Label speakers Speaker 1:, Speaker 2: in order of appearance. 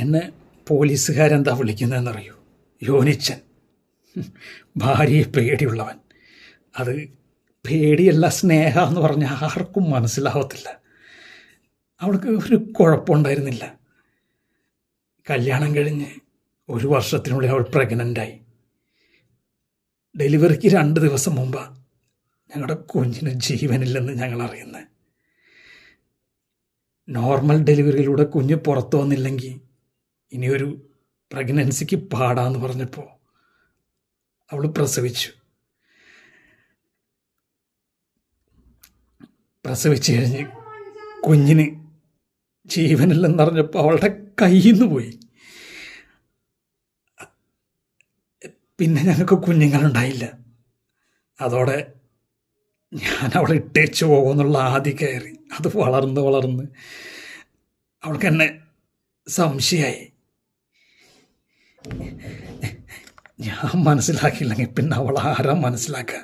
Speaker 1: എന്നെ പോലീസുകാരെന്താ വിളിക്കുന്നതെന്നറിയൂ? യോനിച്ചൻ. ഭാര്യയെ പേടിയുള്ളവൻ. അത് പേടിയല്ല, സ്നേഹം എന്ന് പറഞ്ഞാൽ ആർക്കും മനസ്സിലാവത്തില്ല. അവൾക്ക് ഒരു കുഴപ്പമുണ്ടായിരുന്നില്ല. കല്യാണം കഴിഞ്ഞ് 1 വർഷത്തിനുള്ളിൽ അവൾ പ്രഗ്നൻ്റായി. ഡെലിവറിക്ക് 2 ദിവസം മുമ്പാണ് ഞങ്ങളുടെ കുഞ്ഞിന് ജീവനില്ലെന്ന് ഞങ്ങൾ അറിയുന്നത്. നോർമൽ ഡെലിവറിയിലൂടെ കുഞ്ഞ് പുറത്തു വന്നില്ലെങ്കിൽ ഇനിയൊരു പ്രഗ്നൻസിക്ക് പാടാന്ന് പറഞ്ഞപ്പോൾ അവൾ പ്രസവിച്ചു. പ്രസവിച്ച് കഴിഞ്ഞ് കുഞ്ഞിന് ജീവനില്ലെന്നറിഞ്ഞപ്പോൾ അവളുടെ കയ്യിൽ നിന്ന് പോയി. പിന്നെ ഞങ്ങൾക്ക് കുഞ്ഞുങ്ങളുണ്ടായില്ല. അതോടെ ഞാൻ അവളെ ഇട്ടേച്ചു പോകുമെന്നുള്ള ആദ്യ കയറി. അത് വളർന്ന് അവൾക്ക് എന്നെ സംശയമായി. ഞാൻ മനസ്സിലാക്കിയില്ലെങ്കിൽ പിന്നെ അവൾ ആരാ മനസ്സിലാക്കുക?